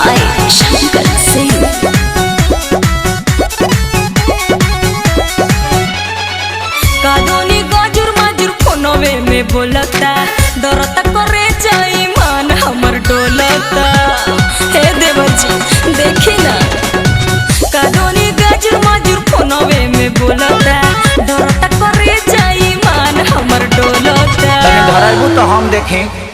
by Shankar Singh। कादोनी गजुर मजुर फोनवे में बोलता डरता करे जाई मन हमर डोलता। हे देवर जी देखी ना कादोनी गजुर मजुर फोनवे में बोलता डरता करे जाई मन हमर डोलता। तने धराइबू तो हम देखें।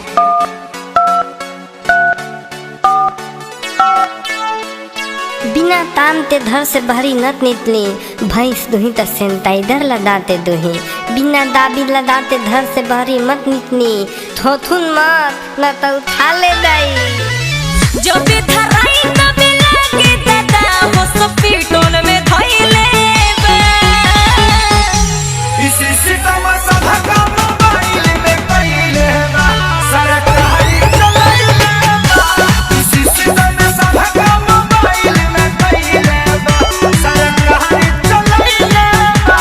बिना ताम ते धर से भरी नत नितली भैंस दुही त सेंटाइडर लदाते दुही बिना दाबी लदाते धर से भरी मत नितनी थोथुन मत न तो उठा ले दाई जो भी धराई तभी लागे दादा हो सब पीटोन में धइले बा। इसी सितम सब काम मोबाइल में कइले बा सरकारी चलाइले बा। इसी सितम सब काम मोबाइल में कइले बा सरकारी चलाइले बा।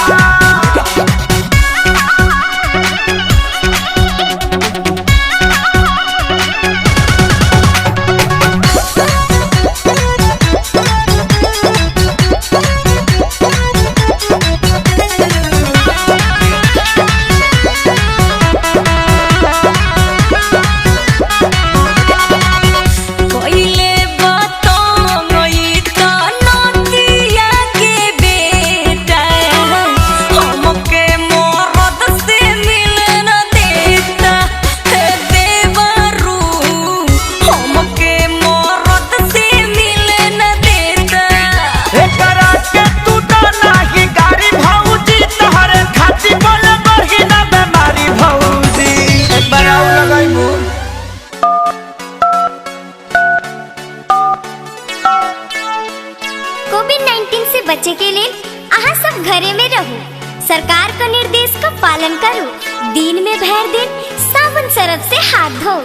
कोइले बातों गई तो नदिया के बेटा हमके मरद से मिलन देता। हे देवरू हमके मरद से मिलन देता। एकरा के तू तो नाही गाड़ी भौजी तोहरे खाती बोल बही ना बेमारी भौजी। एक बार आउ लगाइबू। कोविड-19 से बचे के लिए आहा सब घरे में रहू सरकार का निर्देश का पालन करो दिन में भर दिन साबुन सरफ से हाथ धो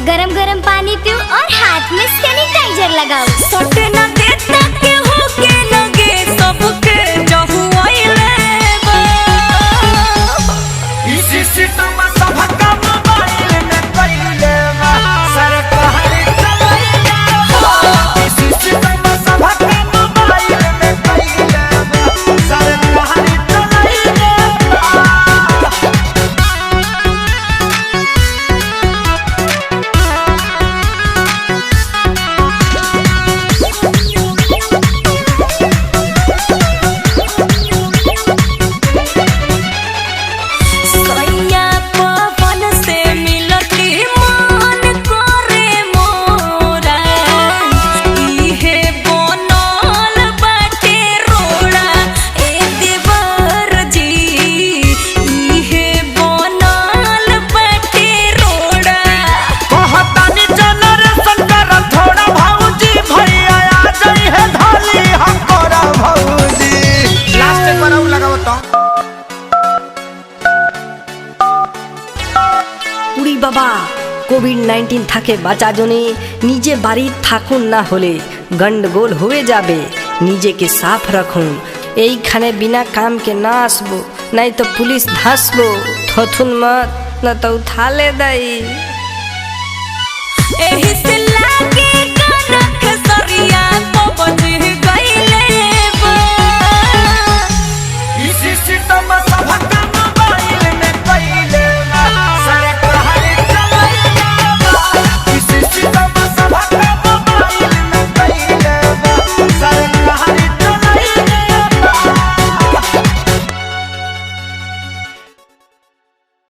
गरम गरम पानी पियो और हाथ में सैनिटाइजर लगाओ। सटे ना देता के होके लगे सबके जहु आइले बा। इसी सितम सब काम मोबाइल में कइले बा सरकारी चलाइले बा। इसी सितम सब काम मोबाइल में कइले बा सरकारी चलाइले बा। सैया पवन से मिलती मन करे मोरा इहे बनल बाटे रोड़ा। ए देवर जी इहे बनल बाटे रोड़ा। कहतानी जनरेशन कर थोड़ा भौजी भैया आ जाई है धाली हमकोरा भौजी। लास्ट एक बार आउ लगाओ तो। উড়ি বাবা কোভিড-19 থাকে বাঁচা জনে নিজে বাড়ি থাকুন না হলে গন্ডগোল হয়ে যাবে নিজেকে সাফ রাখুন এইখানে বিনা কাম के ना আসবো नहीं तो पुलिस धसबो थोथुन मत न तो उठा ले दाई। एही से लागे कनक सरिया तो बज गइले बा। इसी सितम